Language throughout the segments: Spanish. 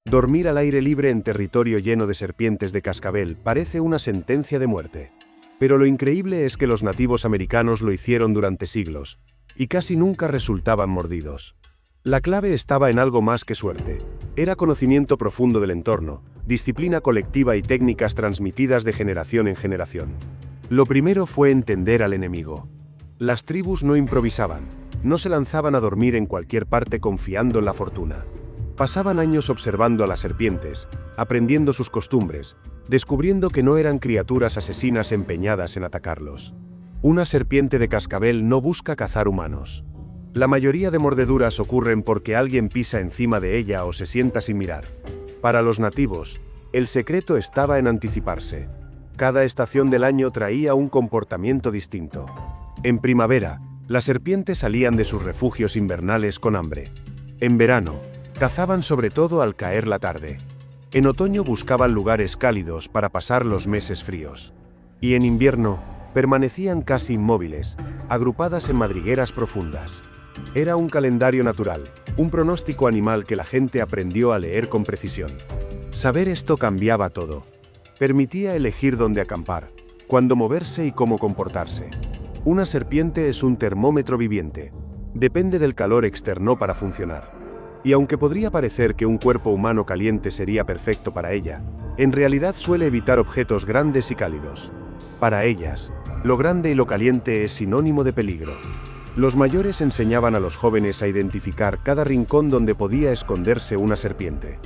Dormir al aire libre en territorio lleno de serpientes de cascabel parece una sentencia de muerte. Pero lo increíble es que los nativos americanos lo hicieron durante siglos, y casi nunca resultaban mordidos. La clave estaba en algo más que suerte. Era conocimiento profundo del entorno, disciplina colectiva y técnicas transmitidas de generación en generación. Lo primero fue entender al enemigo. Las tribus no improvisaban, no se lanzaban a dormir en cualquier parte confiando en la fortuna. Pasaban años observando a las serpientes, aprendiendo sus costumbres, descubriendo que no eran criaturas asesinas empeñadas en atacarlos. Una serpiente de cascabel no busca cazar humanos. La mayoría de mordeduras ocurren porque alguien pisa encima de ella o se sienta sin mirar. Para los nativos, el secreto estaba en anticiparse. Cada estación del año traía un comportamiento distinto. En primavera, las serpientes salían de sus refugios invernales con hambre. En verano, cazaban sobre todo al caer la tarde. En otoño buscaban lugares cálidos para pasar los meses fríos. Y en invierno, permanecían casi inmóviles, agrupadas en madrigueras profundas. Era un calendario natural, un pronóstico animal que la gente aprendió a leer con precisión. Saber esto cambiaba todo. Permitía elegir dónde acampar, cuándo moverse y cómo comportarse. Una serpiente es un termómetro viviente. Depende del calor externo para funcionar. Y aunque podría parecer que un cuerpo humano caliente sería perfecto para ella, en realidad suele evitar objetos grandes y cálidos. Para ellas, lo grande y lo caliente es sinónimo de peligro. Los mayores enseñaban a los jóvenes a identificar cada rincón donde podía esconderse una serpiente.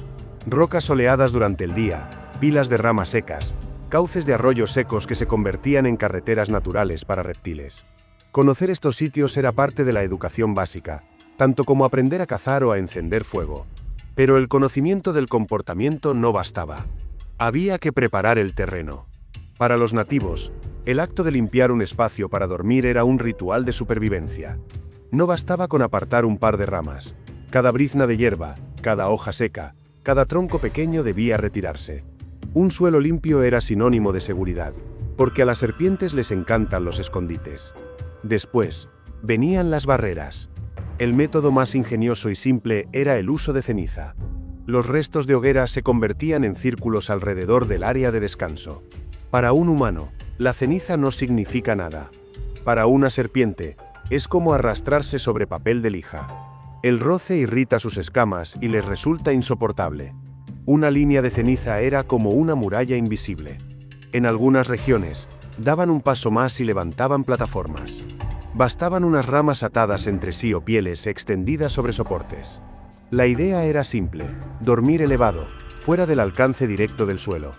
Rocas soleadas durante el día, pilas de ramas secas, cauces de arroyos secos que se convertían en carreteras naturales para reptiles. Conocer estos sitios era parte de la educación básica, tanto como aprender a cazar o a encender fuego. Pero el conocimiento del comportamiento no bastaba. Había que preparar el terreno. Para los nativos, el acto de limpiar un espacio para dormir era un ritual de supervivencia. No bastaba con apartar un par de ramas. Cada brizna de hierba, cada hoja seca, cada tronco pequeño debía retirarse. Un suelo limpio era sinónimo de seguridad, porque a las serpientes les encantan los escondites. Después, venían las barreras. El método más ingenioso y simple era el uso de ceniza. Los restos de hoguera se convertían en círculos alrededor del área de descanso. Para un humano, la ceniza no significa nada. Para una serpiente, es como arrastrarse sobre papel de lija. El roce irrita sus escamas y les resulta insoportable. Una línea de ceniza era como una muralla invisible. En algunas regiones, daban un paso más y levantaban plataformas. Bastaban unas ramas atadas entre sí o pieles extendidas sobre soportes. La idea era simple: dormir elevado, fuera del alcance directo del suelo.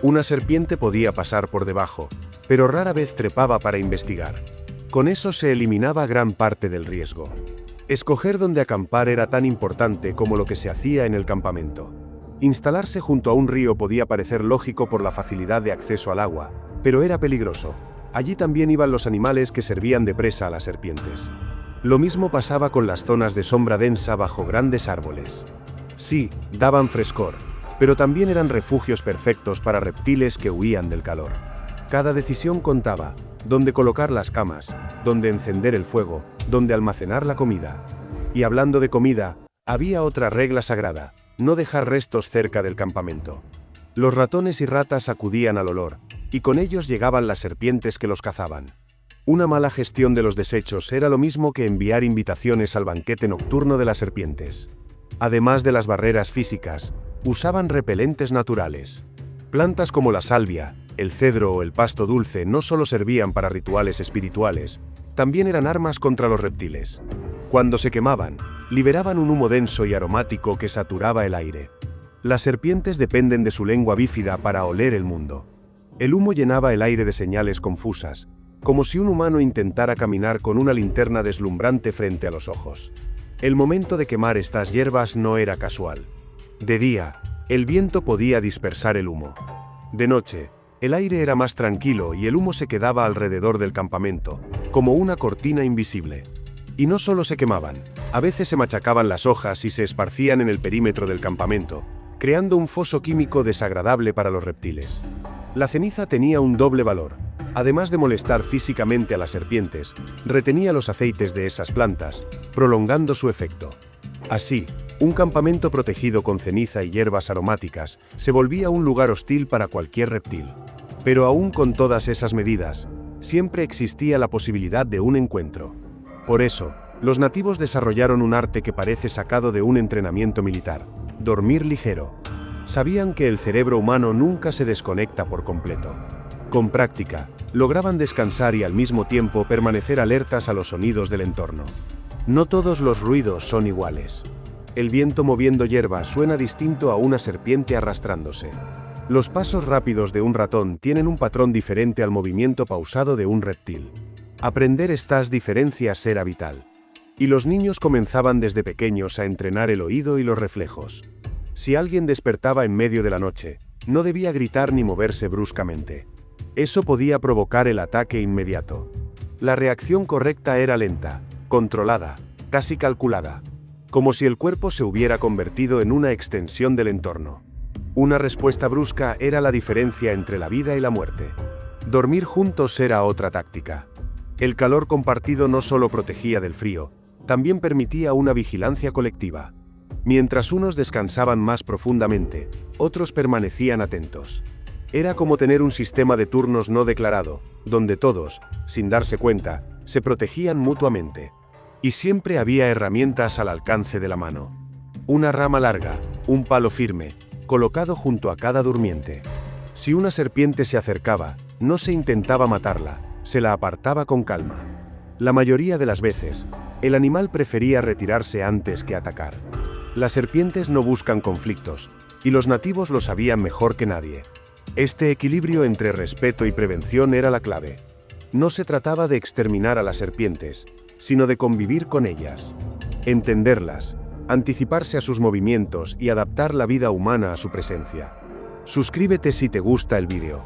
Una serpiente podía pasar por debajo, pero rara vez trepaba para investigar. Con eso se eliminaba gran parte del riesgo. Escoger dónde acampar era tan importante como lo que se hacía en el campamento. Instalarse junto a un río podía parecer lógico por la facilidad de acceso al agua, pero era peligroso. Allí también iban los animales que servían de presa a las serpientes. Lo mismo pasaba con las zonas de sombra densa bajo grandes árboles. Sí, daban frescor, pero también eran refugios perfectos para reptiles que huían del calor. Cada decisión contaba: dónde colocar las camas, dónde encender el fuego, dónde almacenar la comida. Y hablando de comida, había otra regla sagrada: no dejar restos cerca del campamento. Los ratones y ratas acudían al olor, y con ellos llegaban las serpientes que los cazaban. Una mala gestión de los desechos era lo mismo que enviar invitaciones al banquete nocturno de las serpientes. Además de las barreras físicas, usaban repelentes naturales. Plantas como la salvia, el cedro o el pasto dulce no solo servían para rituales espirituales, también eran armas contra los reptiles. Cuando se quemaban, liberaban un humo denso y aromático que saturaba el aire. Las serpientes dependen de su lengua bífida para oler el mundo. El humo llenaba el aire de señales confusas, como si un humano intentara caminar con una linterna deslumbrante frente a los ojos. El momento de quemar estas hierbas no era casual. De día, el viento podía dispersar el humo. De noche, el aire era más tranquilo y el humo se quedaba alrededor del campamento, como una cortina invisible. Y no solo se quemaban, a veces se machacaban las hojas y se esparcían en el perímetro del campamento, creando un foso químico desagradable para los reptiles. La ceniza tenía un doble valor. Además de molestar físicamente a las serpientes, retenía los aceites de esas plantas, prolongando su efecto. Así, Un campamento protegido con ceniza y hierbas aromáticas se volvía un lugar hostil para cualquier reptil. Pero aún con todas esas medidas, siempre existía la posibilidad de un encuentro. Por eso, los nativos desarrollaron un arte que parece sacado de un entrenamiento militar: dormir ligero. Sabían que el cerebro humano nunca se desconecta por completo. Con práctica, lograban descansar y al mismo tiempo permanecer alertas a los sonidos del entorno. No todos los ruidos son iguales. El viento moviendo hierba suena distinto a una serpiente arrastrándose. Los pasos rápidos de un ratón tienen un patrón diferente al movimiento pausado de un reptil. Aprender estas diferencias era vital. Y los niños comenzaban desde pequeños a entrenar el oído y los reflejos. Si alguien despertaba en medio de la noche, no debía gritar ni moverse bruscamente. Eso podía provocar el ataque inmediato. La reacción correcta era lenta, controlada, casi calculada, como si el cuerpo se hubiera convertido en una extensión del entorno. Una respuesta brusca era la diferencia entre la vida y la muerte. Dormir juntos era otra táctica. El calor compartido no solo protegía del frío, también permitía una vigilancia colectiva. Mientras unos descansaban más profundamente, otros permanecían atentos. Era como tener un sistema de turnos no declarado, donde todos, sin darse cuenta, se protegían mutuamente. Y siempre había herramientas al alcance de la mano. Una rama larga, un palo firme, colocado junto a cada durmiente. Si una serpiente se acercaba, no se intentaba matarla, se la apartaba con calma. La mayoría de las veces, el animal prefería retirarse antes que atacar. Las serpientes no buscan conflictos, y los nativos lo sabían mejor que nadie. Este equilibrio entre respeto y prevención era la clave. No se trataba de exterminar a las serpientes, sino de convivir con ellas, entenderlas, anticiparse a sus movimientos y adaptar la vida humana a su presencia. Suscríbete si te gusta el vídeo.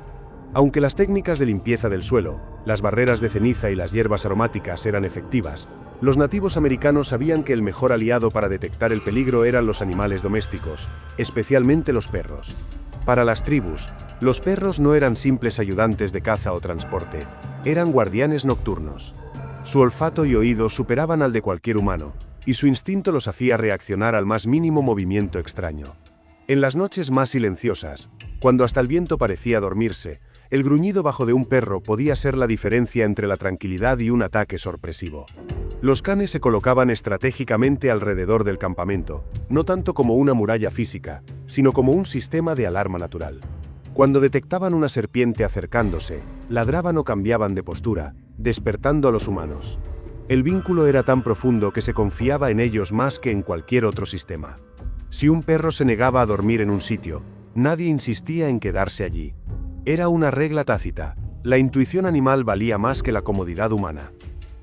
Aunque las técnicas de limpieza del suelo, las barreras de ceniza y las hierbas aromáticas eran efectivas, los nativos americanos sabían que el mejor aliado para detectar el peligro eran los animales domésticos, especialmente los perros. Para las tribus, los perros no eran simples ayudantes de caza o transporte, eran guardianes nocturnos. Su olfato y oído superaban al de cualquier humano, y su instinto los hacía reaccionar al más mínimo movimiento extraño. En las noches más silenciosas, cuando hasta el viento parecía dormirse, el gruñido bajo de un perro podía ser la diferencia entre la tranquilidad y un ataque sorpresivo. Los canes se colocaban estratégicamente alrededor del campamento, no tanto como una muralla física, sino como un sistema de alarma natural. Cuando detectaban una serpiente acercándose, ladraban o cambiaban de postura, despertando a los humanos. El vínculo era tan profundo que se confiaba en ellos más que en cualquier otro sistema. Si un perro se negaba a dormir en un sitio, nadie insistía en quedarse allí. Era una regla tácita: la intuición animal valía más que la comodidad humana.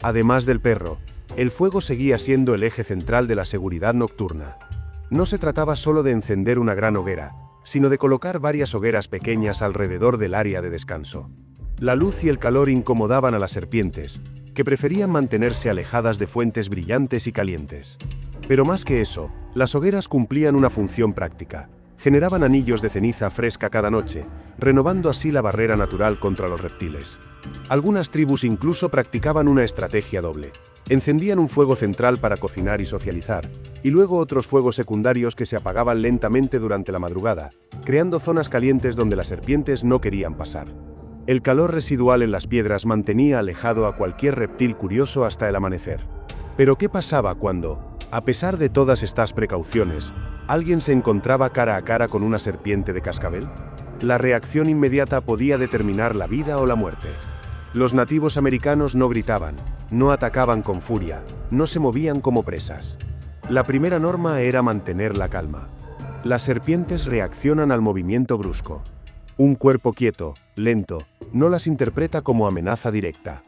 Además del perro, el fuego seguía siendo el eje central de la seguridad nocturna. No se trataba solo de encender una gran hoguera, sino de colocar varias hogueras pequeñas alrededor del área de descanso. La luz y el calor incomodaban a las serpientes, que preferían mantenerse alejadas de fuentes brillantes y calientes. Pero más que eso, las hogueras cumplían una función práctica. Generaban anillos de ceniza fresca cada noche, renovando así la barrera natural contra los reptiles. Algunas tribus incluso practicaban una estrategia doble. Encendían un fuego central para cocinar y socializar, y luego otros fuegos secundarios que se apagaban lentamente durante la madrugada, creando zonas calientes donde las serpientes no querían pasar. El calor residual en las piedras mantenía alejado a cualquier reptil curioso hasta el amanecer. Pero ¿qué pasaba cuando, a pesar de todas estas precauciones, alguien se encontraba cara a cara con una serpiente de cascabel? La reacción inmediata podía determinar la vida o la muerte. Los nativos americanos no gritaban, no atacaban con furia, no se movían como presas. La primera norma era mantener la calma. Las serpientes reaccionan al movimiento brusco. Un cuerpo quieto, lento, no las interpreta como amenaza directa.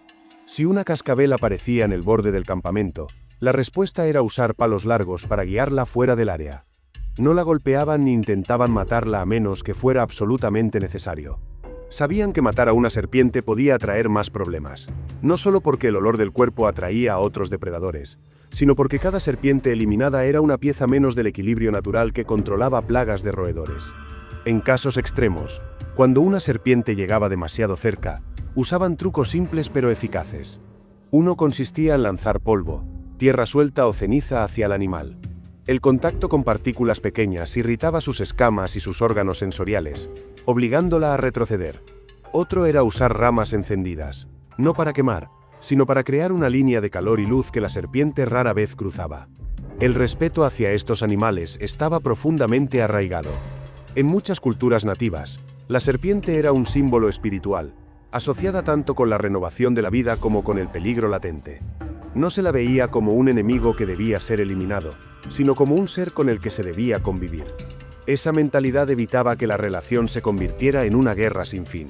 Si una cascabel aparecía en el borde del campamento, la respuesta era usar palos largos para guiarla fuera del área. No la golpeaban ni intentaban matarla a menos que fuera absolutamente necesario. Sabían que matar a una serpiente podía traer más problemas, no solo porque el olor del cuerpo atraía a otros depredadores, sino porque cada serpiente eliminada era una pieza menos del equilibrio natural que controlaba plagas de roedores. En casos extremos, cuando una serpiente llegaba demasiado cerca, usaban trucos simples pero eficaces. Uno consistía en lanzar polvo, tierra suelta o ceniza hacia el animal. El contacto con partículas pequeñas irritaba sus escamas y sus órganos sensoriales, obligándola a retroceder. Otro era usar ramas encendidas, no para quemar, sino para crear una línea de calor y luz que la serpiente rara vez cruzaba. El respeto hacia estos animales estaba profundamente arraigado. En muchas culturas nativas, la serpiente era un símbolo espiritual, asociada tanto con la renovación de la vida como con el peligro latente. No se la veía como un enemigo que debía ser eliminado, sino como un ser con el que se debía convivir. Esa mentalidad evitaba que la relación se convirtiera en una guerra sin fin.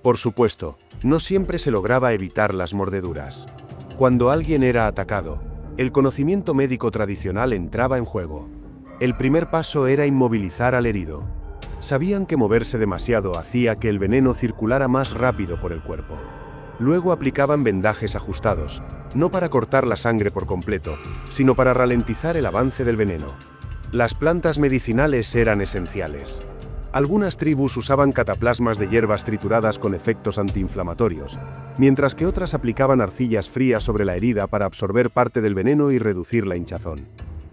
Por supuesto, no siempre se lograba evitar las mordeduras. Cuando alguien era atacado, el conocimiento médico tradicional entraba en juego. El primer paso era inmovilizar al herido. Sabían que moverse demasiado hacía que el veneno circulara más rápido por el cuerpo. Luego aplicaban vendajes ajustados, no para cortar la sangre por completo, sino para ralentizar el avance del veneno. Las plantas medicinales eran esenciales. Algunas tribus usaban cataplasmas de hierbas trituradas con efectos antiinflamatorios, mientras que otras aplicaban arcillas frías sobre la herida para absorber parte del veneno y reducir la hinchazón.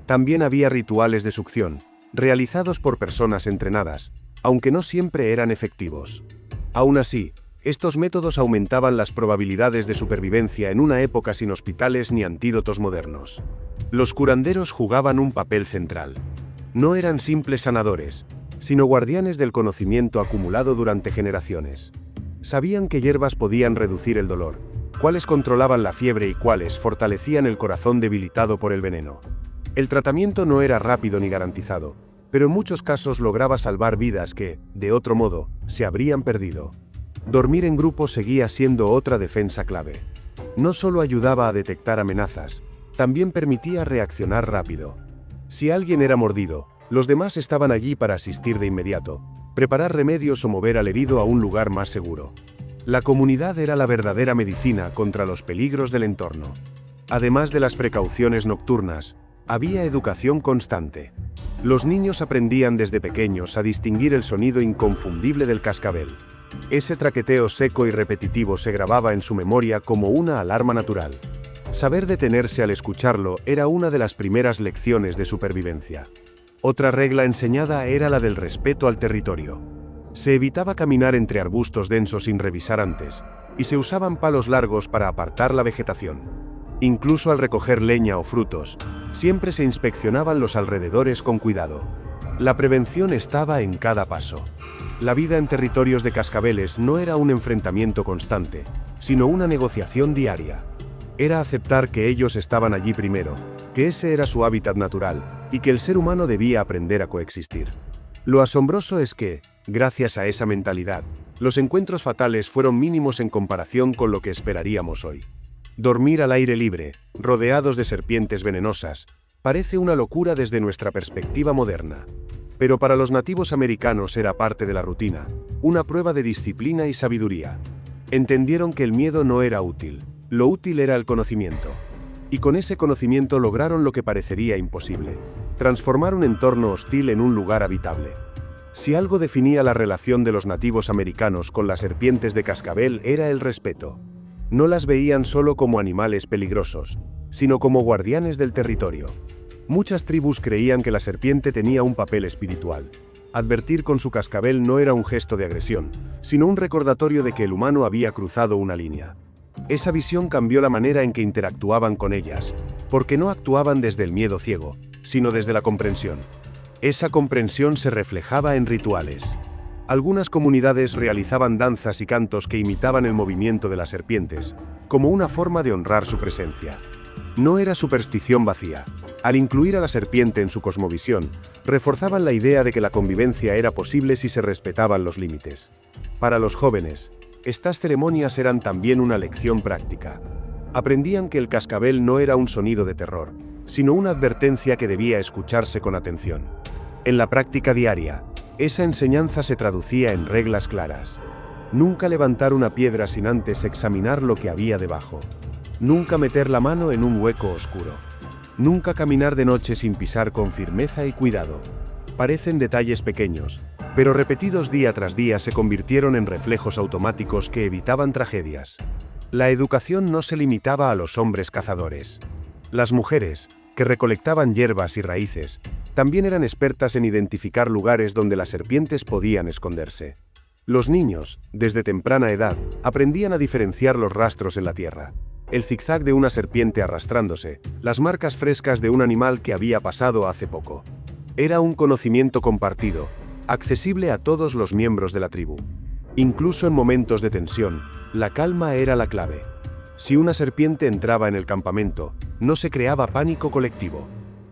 También había rituales de succión, realizados por personas entrenadas, aunque no siempre eran efectivos. Aún así, estos métodos aumentaban las probabilidades de supervivencia en una época sin hospitales ni antídotos modernos. Los curanderos jugaban un papel central. No eran simples sanadores, sino guardianes del conocimiento acumulado durante generaciones. Sabían qué hierbas podían reducir el dolor, cuáles controlaban la fiebre y cuáles fortalecían el corazón debilitado por el veneno. El tratamiento no era rápido ni garantizado, pero en muchos casos lograba salvar vidas que, de otro modo, se habrían perdido. Dormir en grupo seguía siendo otra defensa clave. No solo ayudaba a detectar amenazas, también permitía reaccionar rápido. Si alguien era mordido, los demás estaban allí para asistir de inmediato, preparar remedios o mover al herido a un lugar más seguro. La comunidad era la verdadera medicina contra los peligros del entorno. Además de las precauciones nocturnas, había educación constante. Los niños aprendían desde pequeños a distinguir el sonido inconfundible del cascabel. Ese traqueteo seco y repetitivo se grababa en su memoria como una alarma natural. Saber detenerse al escucharlo era una de las primeras lecciones de supervivencia. Otra regla enseñada era la del respeto al territorio. Se evitaba caminar entre arbustos densos sin revisar antes, y se usaban palos largos para apartar la vegetación. Incluso al recoger leña o frutos, siempre se inspeccionaban los alrededores con cuidado. La prevención estaba en cada paso. La vida en territorios de cascabeles no era un enfrentamiento constante, sino una negociación diaria. Era aceptar que ellos estaban allí primero, que ese era su hábitat natural, y que el ser humano debía aprender a coexistir. Lo asombroso es que, gracias a esa mentalidad, los encuentros fatales fueron mínimos en comparación con lo que esperaríamos hoy. Dormir al aire libre, rodeados de serpientes venenosas, parece una locura desde nuestra perspectiva moderna. Pero para los nativos americanos era parte de la rutina, una prueba de disciplina y sabiduría. Entendieron que el miedo no era útil, lo útil era el conocimiento. Y con ese conocimiento lograron lo que parecería imposible: transformar un entorno hostil en un lugar habitable. Si algo definía la relación de los nativos americanos con las serpientes de cascabel era el respeto. No las veían solo como animales peligrosos, sino como guardianes del territorio. Muchas tribus creían que la serpiente tenía un papel espiritual. Advertir con su cascabel no era un gesto de agresión, sino un recordatorio de que el humano había cruzado una línea. Esa visión cambió la manera en que interactuaban con ellas, porque no actuaban desde el miedo ciego, sino desde la comprensión. Esa comprensión se reflejaba en rituales. Algunas comunidades realizaban danzas y cantos que imitaban el movimiento de las serpientes, como una forma de honrar su presencia. No era superstición vacía. Al incluir a la serpiente en su cosmovisión, reforzaban la idea de que la convivencia era posible si se respetaban los límites. Para los jóvenes, estas ceremonias eran también una lección práctica. Aprendían que el cascabel no era un sonido de terror, sino una advertencia que debía escucharse con atención. En la práctica diaria, esa enseñanza se traducía en reglas claras. Nunca levantar una piedra sin antes examinar lo que había debajo. Nunca meter la mano en un hueco oscuro. Nunca caminar de noche sin pisar con firmeza y cuidado. Parecen detalles pequeños, pero repetidos día tras día se convirtieron en reflejos automáticos que evitaban tragedias. La educación no se limitaba a los hombres cazadores. Las mujeres, que recolectaban hierbas y raíces, también eran expertas en identificar lugares donde las serpientes podían esconderse. Los niños, desde temprana edad, aprendían a diferenciar los rastros en la tierra. El zigzag de una serpiente arrastrándose, las marcas frescas de un animal que había pasado hace poco. Era un conocimiento compartido, accesible a todos los miembros de la tribu. Incluso en momentos de tensión, la calma era la clave. Si una serpiente entraba en el campamento, no se creaba pánico colectivo.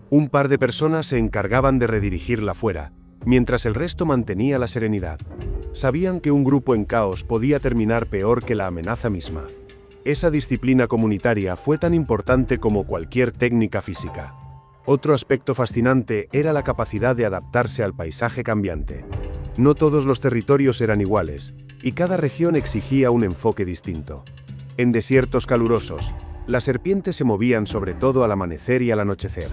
Un par de personas se encargaban de redirigirla fuera, mientras el resto mantenía la serenidad. Sabían que un grupo en caos podía terminar peor que la amenaza misma. Esa disciplina comunitaria fue tan importante como cualquier técnica física. Otro aspecto fascinante era la capacidad de adaptarse al paisaje cambiante. No todos los territorios eran iguales, y cada región exigía un enfoque distinto. En desiertos calurosos, las serpientes se movían sobre todo al amanecer y al anochecer.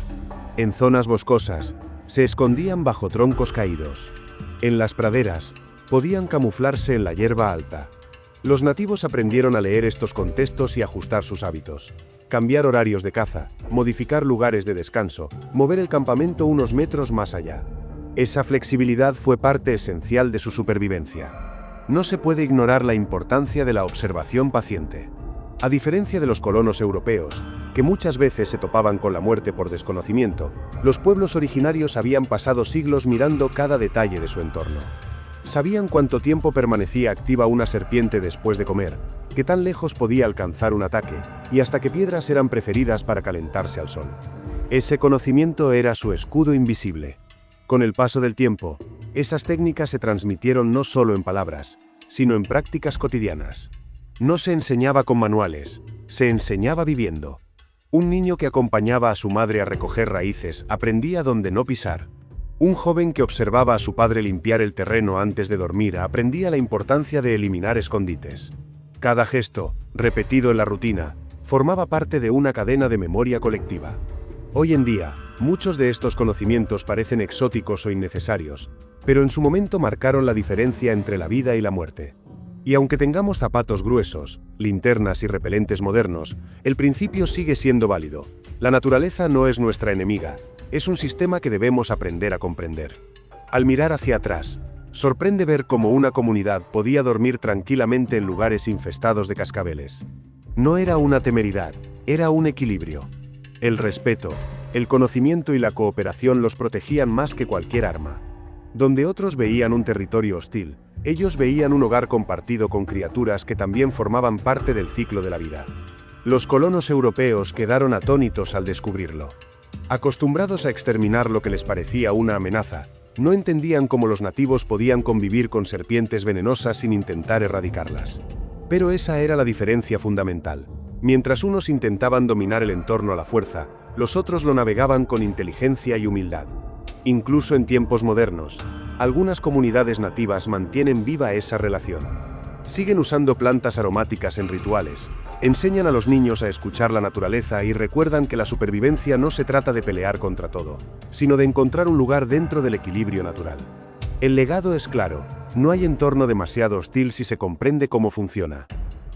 En zonas boscosas, se escondían bajo troncos caídos. En las praderas, podían camuflarse en la hierba alta. Los nativos aprendieron a leer estos contextos y ajustar sus hábitos. Cambiar horarios de caza, modificar lugares de descanso, mover el campamento unos metros más allá. Esa flexibilidad fue parte esencial de su supervivencia. No se puede ignorar la importancia de la observación paciente. A diferencia de los colonos europeos, que muchas veces se topaban con la muerte por desconocimiento, los pueblos originarios habían pasado siglos mirando cada detalle de su entorno. Sabían cuánto tiempo permanecía activa una serpiente después de comer, qué tan lejos podía alcanzar un ataque, y hasta qué piedras eran preferidas para calentarse al sol. Ese conocimiento era su escudo invisible. Con el paso del tiempo, esas técnicas se transmitieron no solo en palabras, sino en prácticas cotidianas. No se enseñaba con manuales, se enseñaba viviendo. Un niño que acompañaba a su madre a recoger raíces aprendía dónde no pisar. Un joven que observaba a su padre limpiar el terreno antes de dormir aprendía la importancia de eliminar escondites. Cada gesto, repetido en la rutina, formaba parte de una cadena de memoria colectiva. Hoy en día, muchos de estos conocimientos parecen exóticos o innecesarios, pero en su momento marcaron la diferencia entre la vida y la muerte. Y aunque tengamos zapatos gruesos, linternas y repelentes modernos, el principio sigue siendo válido. La naturaleza no es nuestra enemiga, es un sistema que debemos aprender a comprender. Al mirar hacia atrás, sorprende ver cómo una comunidad podía dormir tranquilamente en lugares infestados de cascabeles. No era una temeridad, era un equilibrio. El respeto, el conocimiento y la cooperación los protegían más que cualquier arma. Donde otros veían un territorio hostil, ellos veían un hogar compartido con criaturas que también formaban parte del ciclo de la vida. Los colonos europeos quedaron atónitos al descubrirlo. Acostumbrados a exterminar lo que les parecía una amenaza, no entendían cómo los nativos podían convivir con serpientes venenosas sin intentar erradicarlas. Pero esa era la diferencia fundamental. Mientras unos intentaban dominar el entorno a la fuerza, los otros lo navegaban con inteligencia y humildad. Incluso en tiempos modernos, algunas comunidades nativas mantienen viva esa relación. Siguen usando plantas aromáticas en rituales, enseñan a los niños a escuchar la naturaleza y recuerdan que la supervivencia no se trata de pelear contra todo, sino de encontrar un lugar dentro del equilibrio natural. El legado es claro, no hay entorno demasiado hostil si se comprende cómo funciona.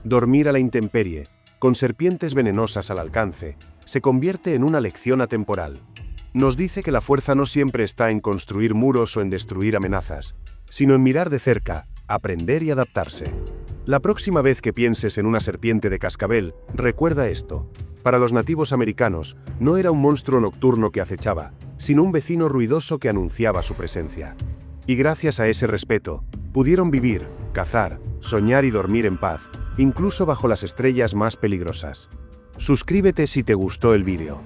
Dormir a la intemperie, con serpientes venenosas al alcance, se convierte en una lección atemporal. Nos dice que la fuerza no siempre está en construir muros o en destruir amenazas, sino en mirar de cerca, aprender y adaptarse. La próxima vez que pienses en una serpiente de cascabel, recuerda esto. Para los nativos americanos, no era un monstruo nocturno que acechaba, sino un vecino ruidoso que anunciaba su presencia. Y gracias a ese respeto, pudieron vivir, cazar, soñar y dormir en paz, incluso bajo las estrellas más peligrosas. Suscríbete si te gustó el vídeo.